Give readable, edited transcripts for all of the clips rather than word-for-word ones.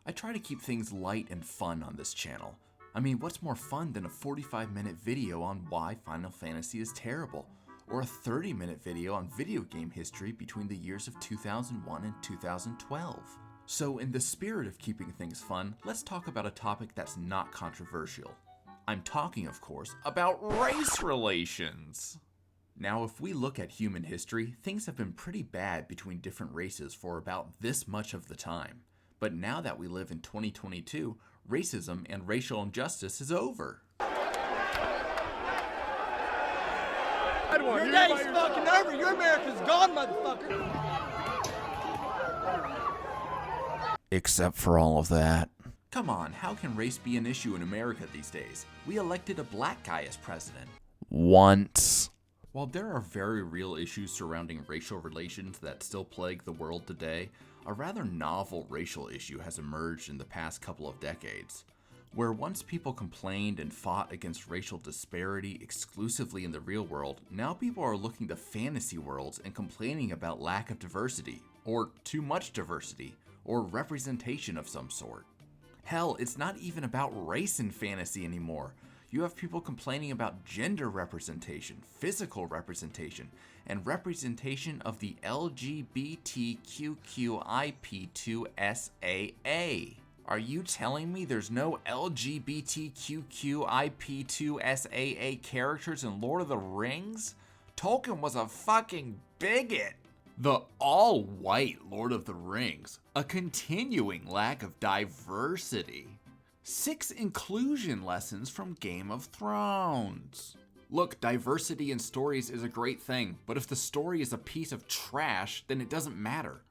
I try to keep things light and fun on this channel. I mean, what's more fun than a 45-minute video on why Final Fantasy is terrible, or a 30-minute video on video game history between the years of 2001 and 2012? So in the spirit of keeping things fun, let's talk about a topic that's not controversial. I'm talking, of course, about race relations. Now, if we look at human history, things have been pretty bad between different races for about this much of the time. But now that we live in 2022, racism and racial injustice is over. Your day's fucking over. Your America's gone, motherfucker. Except for all of that. Come on, how can race be an issue in America these days? We elected a black guy as president. Once. While there are very real issues surrounding racial relations that still plague the world today, a rather novel racial issue has emerged in the past couple of decades. Where once people complained and fought against racial disparity exclusively in the real world, now people are looking to fantasy worlds and complaining about lack of diversity, or too much diversity, or representation of some sort. Hell, it's not even about race in fantasy anymore. You have people complaining about gender representation, physical representation, and representation of the LGBTQIP2SAA. Are you telling me there's no LGBTQIP2SAA characters in Lord of the Rings? Tolkien was a fucking bigot. The all-white Lord of the Rings, a continuing lack of diversity. 6 inclusion lessons from Game of Thrones. Look, diversity in stories is a great thing, but if the story is a piece of trash, then it doesn't matter.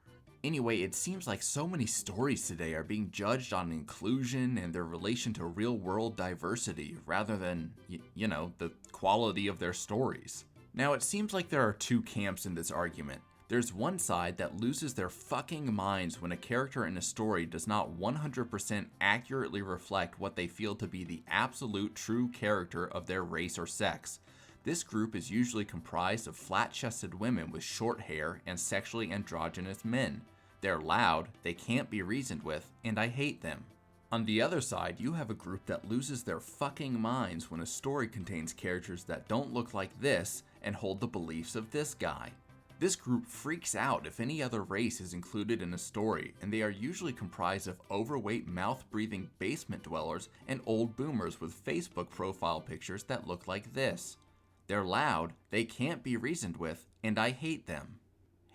Anyway, it seems like so many stories today are being judged on inclusion and their relation to real-world diversity, rather than, the quality of their stories. Now, it seems like there are 2 camps in this argument. There's one side that loses their fucking minds when a character in a story does not 100% accurately reflect what they feel to be the absolute true character of their race or sex. This group is usually comprised of flat-chested women with short hair and sexually androgynous men. They're loud, they can't be reasoned with, and I hate them. On the other side, you have a group that loses their fucking minds when a story contains characters that don't look like this and hold the beliefs of this guy. This group freaks out if any other race is included in a story, and they are usually comprised of overweight mouth-breathing basement dwellers and old boomers with Facebook profile pictures that look like this. They're loud, they can't be reasoned with, and I hate them.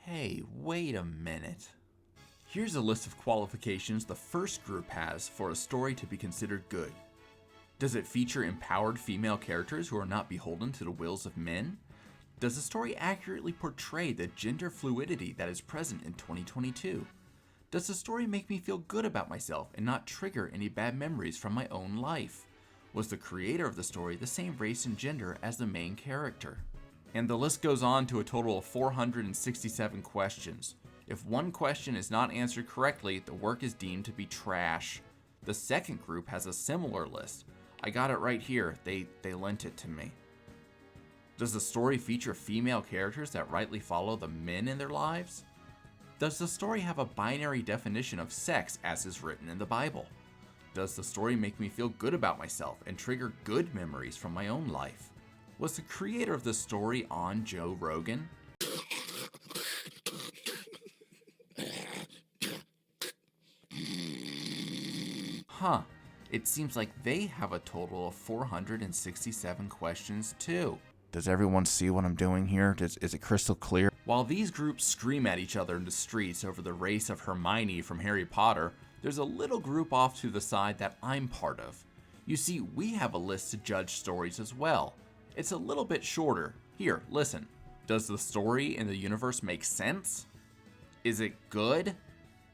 Hey, wait a minute. Here's a list of qualifications the first group has for a story to be considered good. Does it feature empowered female characters who are not beholden to the wills of men? Does the story accurately portray the gender fluidity that is present in 2022? Does the story make me feel good about myself and not trigger any bad memories from my own life? Was the creator of the story the same race and gender as the main character? And the list goes on to a total of 467 questions. If one question is not answered correctly, the work is deemed to be trash. The second group has a similar list. I got it right here, they lent it to me. Does the story feature female characters that rightly follow the men in their lives? Does the story have a binary definition of sex as is written in the Bible? Does the story make me feel good about myself and trigger good memories from my own life? Was the creator of the story on Joe Rogan? It seems like they have a total of 467 questions too. Does everyone see what I'm doing here? Is it crystal clear? While these groups scream at each other in the streets over the race of Hermione from Harry Potter, there's a little group off to the side that I'm part of. You see, we have a list to judge stories as well. It's a little bit shorter. Here, listen. Does the story in the universe make sense? Is it good?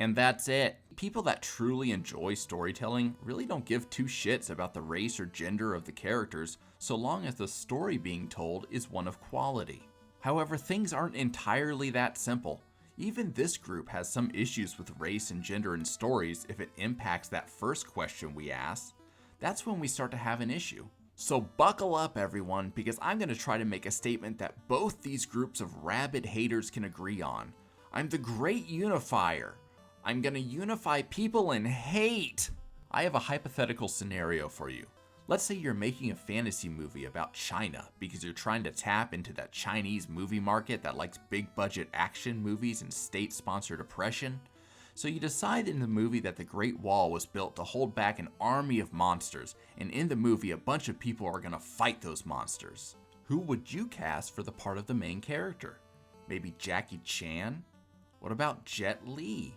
And that's it. People that truly enjoy storytelling really don't give 2 shits about the race or gender of the characters, so long as the story being told is one of quality. However, things aren't entirely that simple. Even this group has some issues with race and gender in stories if it impacts that first question we asked. That's when we start to have an issue. So buckle up everyone, because I'm going to try to make a statement that both these groups of rabid haters can agree on. I'm the great unifier. I'm gonna unify people in hate. I have a hypothetical scenario for you. Let's say you're making a fantasy movie about China because you're trying to tap into that Chinese movie market that likes big budget action movies and state-sponsored oppression. So you decide in the movie that the Great Wall was built to hold back an army of monsters, and in the movie a bunch of people are gonna fight those monsters. Who would you cast for the part of the main character? Maybe Jackie Chan? What about Jet Li?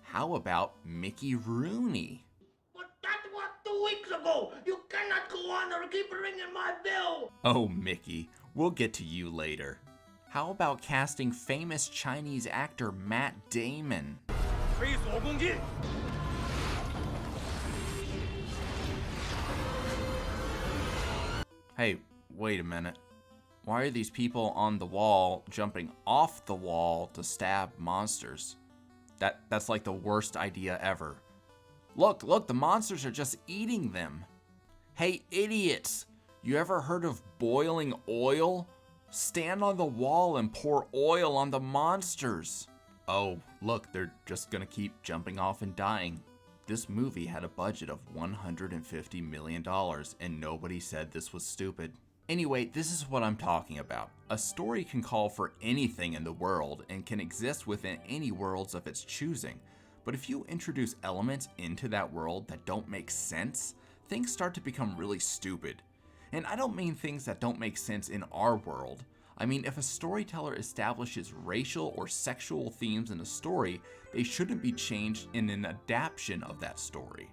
How about Mickey Rooney? But that was 2 weeks ago. You cannot go on or keep ringing my bell. Oh, Mickey, we'll get to you later. How about casting famous Chinese actor Matt Damon? Hey, wait a minute. Why are these people on the wall jumping off the wall to stab monsters? That's like the worst idea ever. Look, the monsters are just eating them. Hey, idiots! You ever heard of boiling oil? Stand on the wall and pour oil on the monsters. Oh, look, they're just gonna keep jumping off and dying. This movie had a budget of $150 million and nobody said this was stupid. Anyway, this is what I'm talking about. A story can call for anything in the world and can exist within any worlds of its choosing. But if you introduce elements into that world that don't make sense, things start to become really stupid. And I don't mean things that don't make sense in our world. I mean, if a storyteller establishes racial or sexual themes in a story, they shouldn't be changed in an adaptation of that story.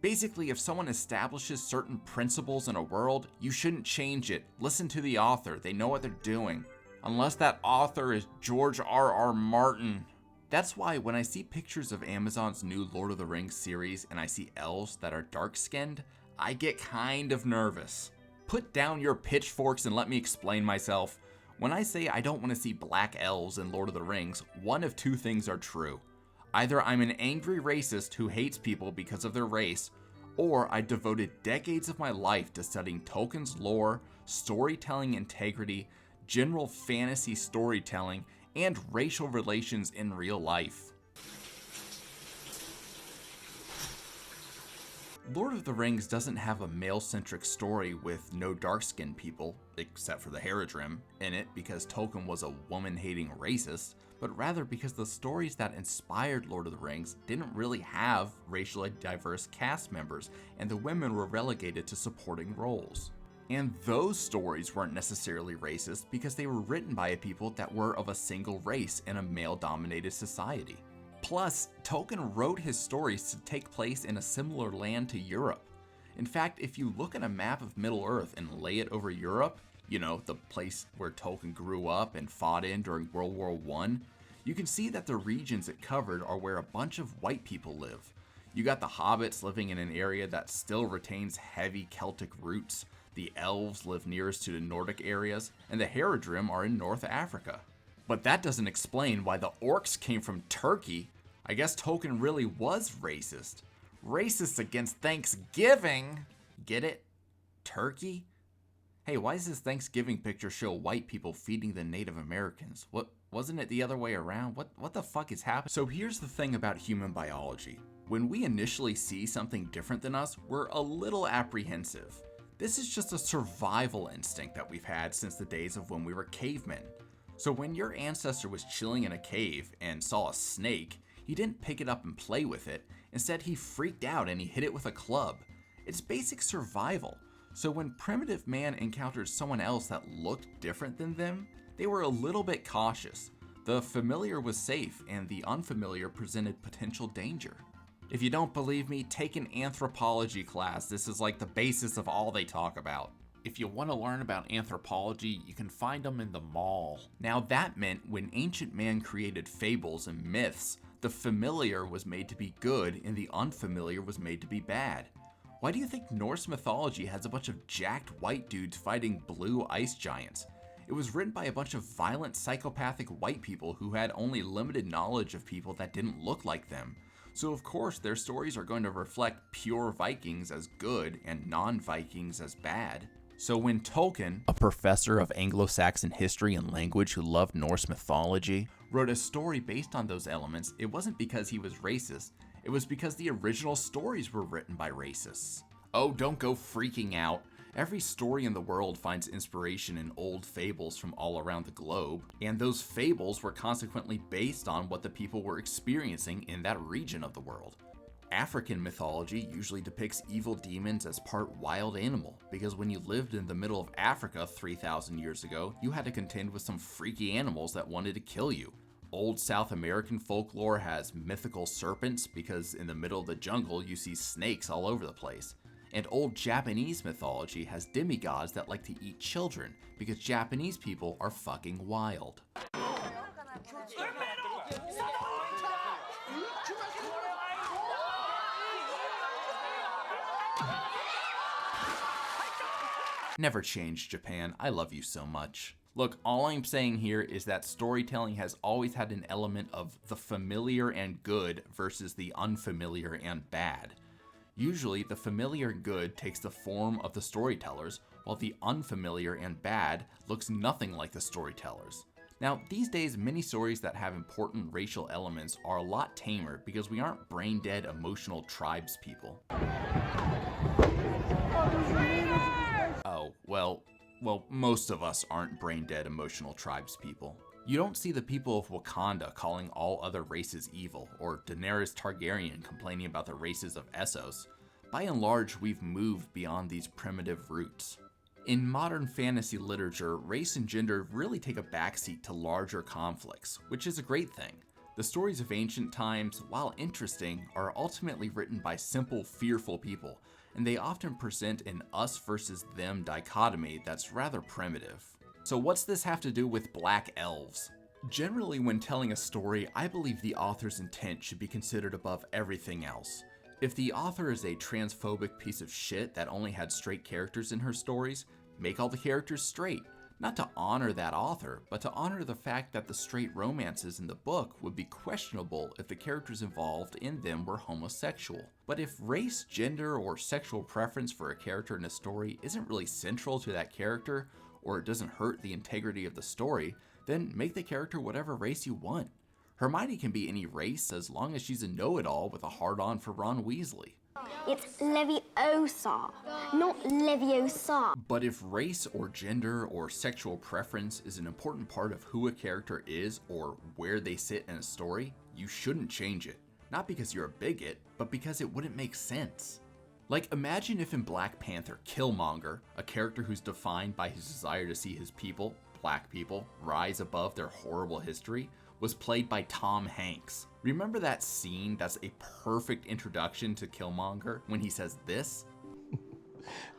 Basically, if someone establishes certain principles in a world, you shouldn't change it. Listen to the author, they know what they're doing. Unless that author is George R.R. Martin. That's why when I see pictures of Amazon's new Lord of the Rings series and I see elves that are dark-skinned, I get kind of nervous. Put down your pitchforks and let me explain myself. When I say I don't want to see black elves in Lord of the Rings, one of two things are true. Either I'm an angry racist who hates people because of their race, or I devoted decades of my life to studying Tolkien's lore, storytelling integrity, general fantasy storytelling, and racial relations in real life. Lord of the Rings doesn't have a male-centric story with no dark-skinned people, except for the Haradrim, in it because Tolkien was a woman-hating racist, but rather because the stories that inspired Lord of the Rings didn't really have racially diverse cast members, and the women were relegated to supporting roles. And those stories weren't necessarily racist because they were written by people that were of a single race in a male-dominated society. Plus, Tolkien wrote his stories to take place in a similar land to Europe. In fact, if you look at a map of Middle-earth and lay it over Europe, you know, the place where Tolkien grew up and fought in during World War I, you can see that the regions it covered are where a bunch of white people live. You got the hobbits living in an area that still retains heavy Celtic roots, the elves live nearest to the Nordic areas, and the Haradrim are in North Africa. But that doesn't explain why the orcs came from Turkey. I guess Tolkien really was racist. Racist against Thanksgiving? Get it? Turkey? Hey, why does this Thanksgiving picture show white people feeding the Native Americans? Wasn't it the other way around? What the fuck is happening? So here's the thing about human biology. When we initially see something different than us, we're a little apprehensive. This is just a survival instinct that we've had since the days of when we were cavemen. So when your ancestor was chilling in a cave and saw a snake, he didn't pick it up and play with it. Instead, he freaked out and he hit it with a club. It's basic survival. So when primitive man encountered someone else that looked different than them, they were a little bit cautious. The familiar was safe and the unfamiliar presented potential danger. If you don't believe me, take an anthropology class. This is like the basis of all they talk about. If you want to learn about anthropology, you can find them in the mall. Now that meant when ancient man created fables and myths, the familiar was made to be good and the unfamiliar was made to be bad. Why do you think Norse mythology has a bunch of jacked white dudes fighting blue ice giants? It was written by a bunch of violent psychopathic white people who had only limited knowledge of people that didn't look like them. So of course their stories are going to reflect pure Vikings as good and non-Vikings as bad. So when Tolkien, a professor of Anglo-Saxon history and language who loved Norse mythology, wrote a story based on those elements, it wasn't because he was racist, it was because the original stories were written by racists. Oh, don't go freaking out. Every story in the world finds inspiration in old fables from all around the globe, and those fables were consequently based on what the people were experiencing in that region of the world. African mythology usually depicts evil demons as part wild animal, because when you lived in the middle of Africa 3,000 years ago, you had to contend with some freaky animals that wanted to kill you. Old South American folklore has mythical serpents because in the middle of the jungle you see snakes all over the place. And old Japanese mythology has demigods that like to eat children because Japanese people are fucking wild. Never change, Japan. I love you so much. Look, all I'm saying here is that storytelling has always had an element of the familiar and good versus the unfamiliar and bad. Usually, the familiar good takes the form of the storytellers, while the unfamiliar and bad looks nothing like the storytellers. Now, these days, many stories that have important racial elements are a lot tamer because we aren't brain-dead emotional tribes people. Oh, well, most of us aren't brain-dead emotional tribes people. You don't see the people of Wakanda calling all other races evil, or Daenerys Targaryen complaining about the races of Essos. By and large, we've moved beyond these primitive roots. In modern fantasy literature, race and gender really take a backseat to larger conflicts, which is a great thing. The stories of ancient times, while interesting, are ultimately written by simple, fearful people, and they often present an us versus them dichotomy that's rather primitive. So what's this have to do with black elves? Generally, when telling a story, I believe the author's intent should be considered above everything else. If the author is a transphobic piece of shit that only had straight characters in her stories, make all the characters straight. Not to honor that author, but to honor the fact that the straight romances in the book would be questionable if the characters involved in them were homosexual. But if race, gender, or sexual preference for a character in a story isn't really central to that character, or it doesn't hurt the integrity of the story, then make the character whatever race you want. Hermione can be any race as long as she's a know-it-all with a hard-on for Ron Weasley. It's Leviosa, not Leviosa. But if race or gender or sexual preference is an important part of who a character is or where they sit in a story, you shouldn't change it. Not because you're a bigot, but because it wouldn't make sense. Like, imagine if in Black Panther, Killmonger, a character who's defined by his desire to see his people, black people, rise above their horrible history, was played by Tom Hanks. Remember that scene that's a perfect introduction to Killmonger when he says this?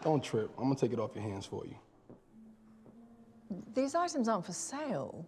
Don't trip. I'm gonna take it off your hands for you. These items aren't for sale.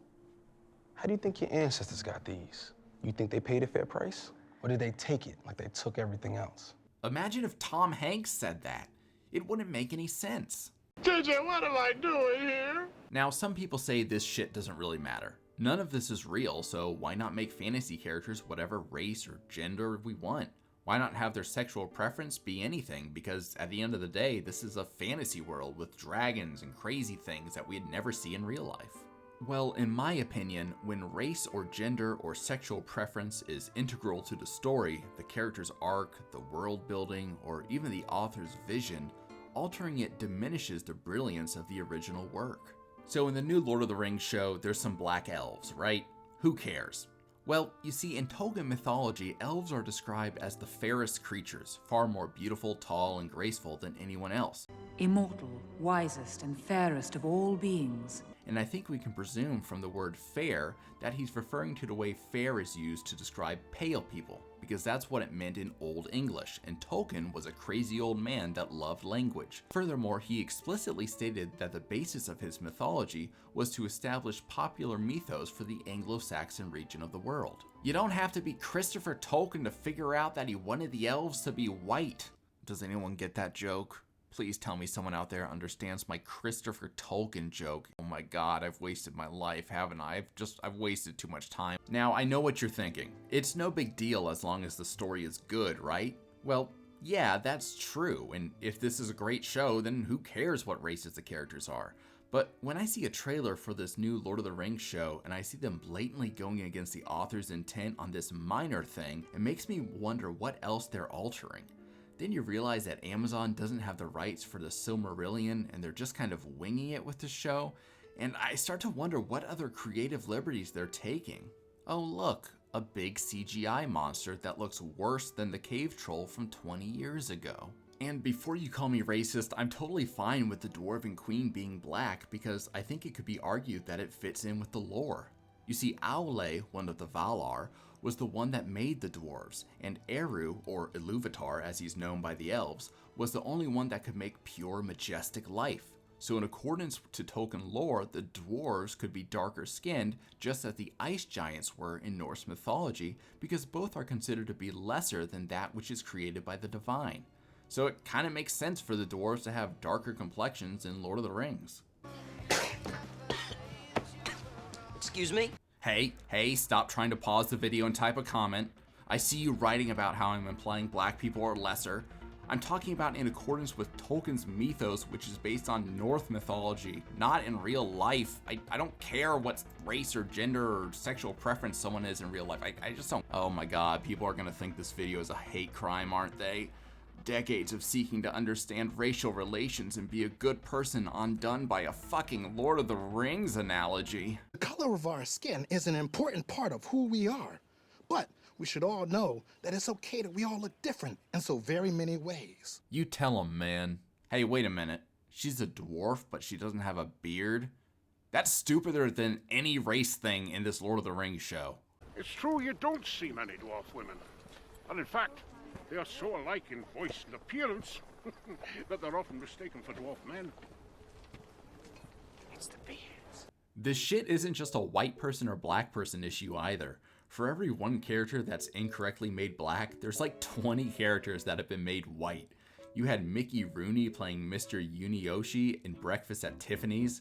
How do you think your ancestors got these? You think they paid a fair price? Or did they take it like they took everything else? Imagine if Tom Hanks said that. It wouldn't make any sense. JJ, what am I doing here? Now, some people say this shit doesn't really matter. None of this is real, so why not make fantasy characters whatever race or gender we want? Why not have their sexual preference be anything? Because at the end of the day, this is a fantasy world with dragons and crazy things that we'd never see in real life. Well, in my opinion, when race or gender or sexual preference is integral to the story, the character's arc, the world building, or even the author's vision, altering it diminishes the brilliance of the original work. So in the new Lord of the Rings show, there's some black elves, right? Who cares? Well, you see, in Tolkien mythology, elves are described as the fairest creatures, far more beautiful, tall, and graceful than anyone else. Immortal, wisest, and fairest of all beings. And I think we can presume from the word fair that he's referring to the way fair is used to describe pale people, because that's what it meant in Old English, and Tolkien was a crazy old man that loved language. Furthermore, he explicitly stated that the basis of his mythology was to establish popular mythos for the Anglo-Saxon region of the world. You don't have to be Christopher Tolkien to figure out that he wanted the elves to be white. Does anyone get that joke? Please tell me someone out there understands my Christopher Tolkien joke. Oh my god, I've wasted my life, haven't I? I've wasted too much time. Now, I know what you're thinking. It's no big deal as long as the story is good, right? Well, Yeah, that's true, and if this is a great show, then who cares what races the characters are? But when I see a trailer for this new Lord of the Rings show and I see them blatantly going against the author's intent on this minor thing, it makes me wonder what else they're altering. Then you realize that Amazon doesn't have the rights for the Silmarillion and they're just kind of winging it with the show, and I start to wonder what other creative liberties they're taking. Oh look, a big CGI monster that looks worse than the cave troll from 20 years ago. And before you call me racist, I'm totally fine with the Dwarven Queen being black because I think it could be argued that it fits in with the lore. You see, Aule, one of the Valar, was the one that made the dwarves, and Eru, or Iluvatar as he's known by the elves, was the only one that could make pure majestic life. So in accordance to Tolkien lore, the dwarves could be darker skinned just as the ice giants were in Norse mythology because both are considered to be lesser than that which is created by the divine. So it kind of makes sense for the dwarves to have darker complexions in Lord of the Rings. Excuse me? Hey, stop trying to pause the video and type a comment. I see you writing about how I'm implying black people are lesser. I'm talking about in accordance with Tolkien's mythos, which is based on Norse mythology, not in real life. I don't care what race or gender or sexual preference someone is in real life. I just don't. Oh my god, people are gonna think this video is a hate crime, aren't they? Decades of seeking to understand racial relations and be a good person undone by a fucking Lord of the Rings analogy. The color of our skin is an important part of who we are, but we should all know that it's okay that we all look different in so very many ways. You tell him, man. Hey, wait a minute. She's a dwarf, but she doesn't have a beard? That's stupider than any race thing in this Lord of the Rings show. It's true you don't see many dwarf women. And in fact, they are so alike in voice and appearance that they're often mistaken for dwarf men. It's the beards. This shit isn't just a white person or black person issue either. For every one character that's incorrectly made black, there's like 20 characters that have been made white. You had Mickey Rooney playing Mr. Yunioshi in Breakfast at Tiffany's,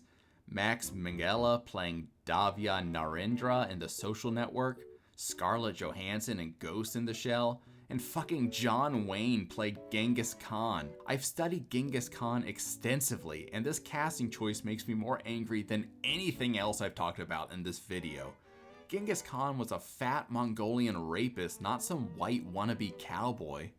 Max Minghella playing Davia Narendra in The Social Network, Scarlett Johansson in Ghost in the Shell, and fucking John Wayne played Genghis Khan. I've studied Genghis Khan extensively, and this casting choice makes me more angry than anything else I've talked about in this video. Genghis Khan was a fat Mongolian rapist, not some white wannabe cowboy.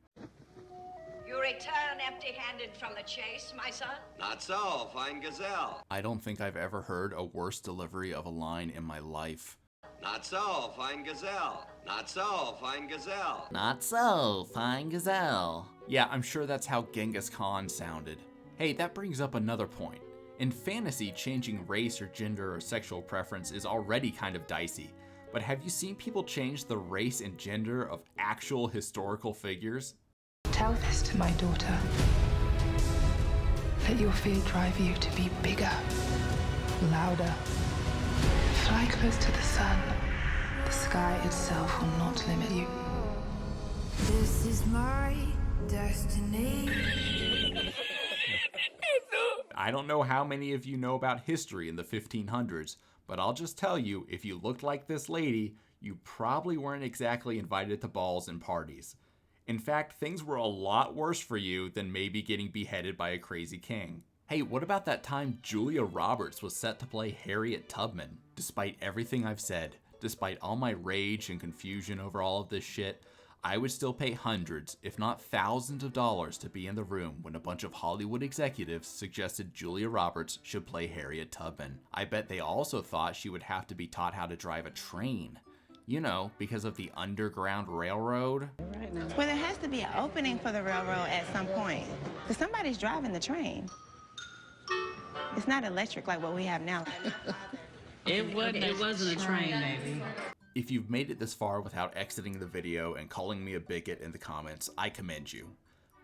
You return empty-handed from the chase, my son? Not so, fine gazelle. I don't think I've ever heard a worse delivery of a line in my life. Not so, fine gazelle. Not so, fine gazelle. Not so, fine gazelle. Yeah, I'm sure that's how Genghis Khan sounded. Hey, that brings up another point. In fantasy, changing race or gender or sexual preference is already kind of dicey. But have you seen people change the race and gender of actual historical figures? Tell this to my daughter. Let your fear drive you to be bigger, louder. Fly close to the sun. The sky itself will not limit you. This is my destiny. I don't know how many of you know about history in the 1500s, but I'll just tell you, if you looked like this lady, you probably weren't exactly invited to balls and parties. In fact, things were a lot worse for you than maybe getting beheaded by a crazy king. Hey, what about that time Julia Roberts was set to play Harriet Tubman? Despite everything I've said, despite all my rage and confusion over all of this shit, I would still pay hundreds, if not thousands of dollars to be in the room when a bunch of Hollywood executives suggested Julia Roberts should play Harriet Tubman. I bet they also thought she would have to be taught how to drive a train. You know, because of the Underground Railroad. Well, there has to be an opening for the railroad at some point, because somebody's driving the train. It's not electric like what we have now. It wasn't a train, maybe. If you've made it this far without exiting the video and calling me a bigot in the comments, I commend you.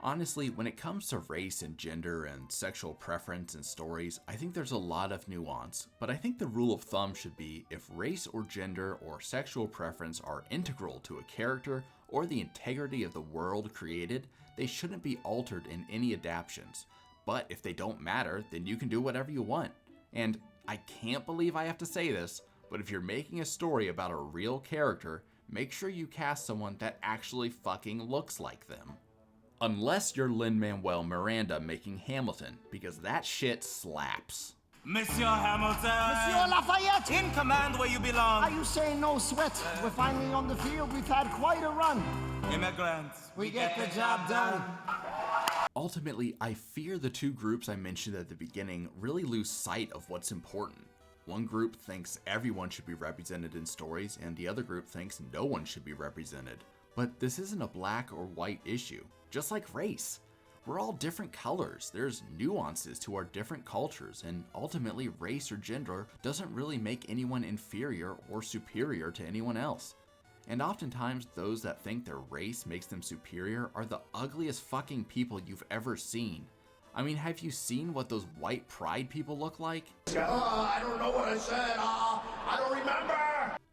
Honestly, when it comes to race and gender and sexual preference and stories, I think there's a lot of nuance, but I think the rule of thumb should be if race or gender or sexual preference are integral to a character or the integrity of the world created, they shouldn't be altered in any adaptations. But if they don't matter, then you can do whatever you want. And I can't believe I have to say this, but if you're making a story about a real character, make sure you cast someone that actually fucking looks like them. Unless you're Lin-Manuel Miranda making Hamilton, because that shit slaps. Monsieur Hamilton! Monsieur Lafayette! In command where you belong! Are you saying no sweat? We're finally on the field. We've had quite a run. Immigrants, we get the job done. Ultimately, I fear the two groups I mentioned at the beginning really lose sight of what's important. One group thinks everyone should be represented in stories, and the other group thinks no one should be represented. But this isn't a black or white issue, just like race. We're all different colors, there's nuances to our different cultures, and ultimately race or gender doesn't really make anyone inferior or superior to anyone else. And oftentimes, those that think their race makes them superior are the ugliest fucking people you've ever seen. I mean, have you seen what those white pride people look like? I don't know what I said. I don't remember.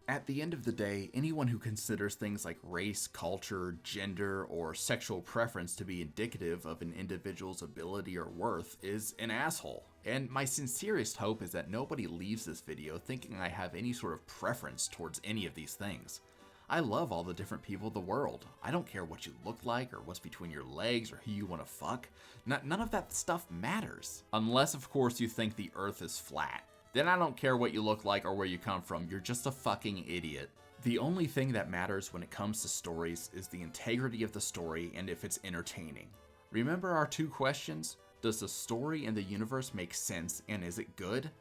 At the end of the day, anyone who considers things like race, culture, gender, or sexual preference to be indicative of an individual's ability or worth is an asshole. And my sincerest hope is that nobody leaves this video thinking I have any sort of preference towards any of these things. I love all the different people of the world. I don't care what you look like or what's between your legs or who you want to fuck. None of that stuff matters. Unless, of course, you think the earth is flat. Then I don't care what you look like or where you come from. You're just a fucking idiot. The only thing that matters when it comes to stories is the integrity of the story and if it's entertaining. Remember our two questions? Does the story and the universe make sense, and is it good?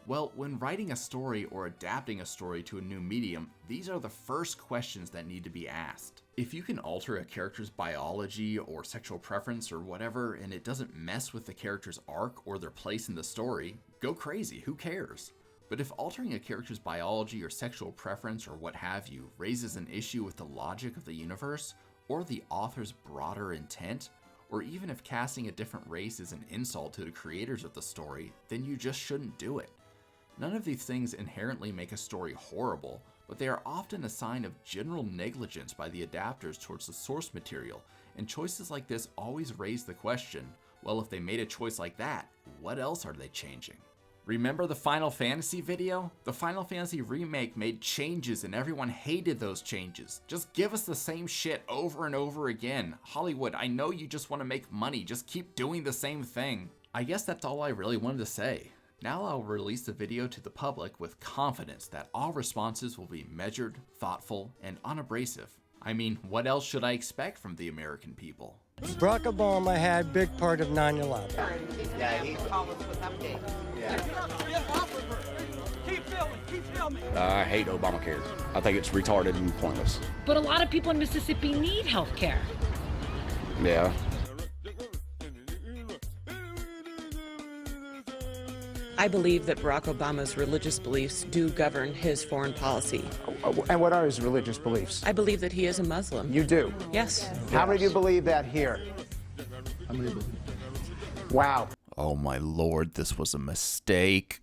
Well, when writing a story or adapting a story to a new medium, these are the first questions that need to be asked. If you can alter a character's biology or sexual preference or whatever, and it doesn't mess with the character's arc or their place in the story, go crazy, who cares? But if altering a character's biology or sexual preference or what have you raises an issue with the logic of the universe, or the author's broader intent, or even if casting a different race is an insult to the creators of the story, then you just shouldn't do it. None of these things inherently make a story horrible, but they are often a sign of general negligence by the adapters towards the source material, and choices like this always raise the question, well, if they made a choice like that, what else are they changing? Remember the Final Fantasy video? The Final Fantasy remake made changes and everyone hated those changes. Just give us the same shit over and over again. Hollywood, I know you just want to make money, just keep doing the same thing. I guess that's all I really wanted to say. Now I'll release the video to the public with confidence that all responses will be measured, thoughtful, and unabrasive. I mean, what else should I expect from the American people? Barack Obama had a big part of 9/11. Yeah, he's calling us with updates. Yeah. Keep filming. I hate Obamacare. I think it's retarded and pointless. But a lot of people in Mississippi need health care. Yeah. I believe that Barack Obama's religious beliefs do govern his foreign policy. And what are his religious beliefs? I believe that he is a Muslim. You do? Yes. How many do you believe that here? Wow. Oh my lord, this was a mistake.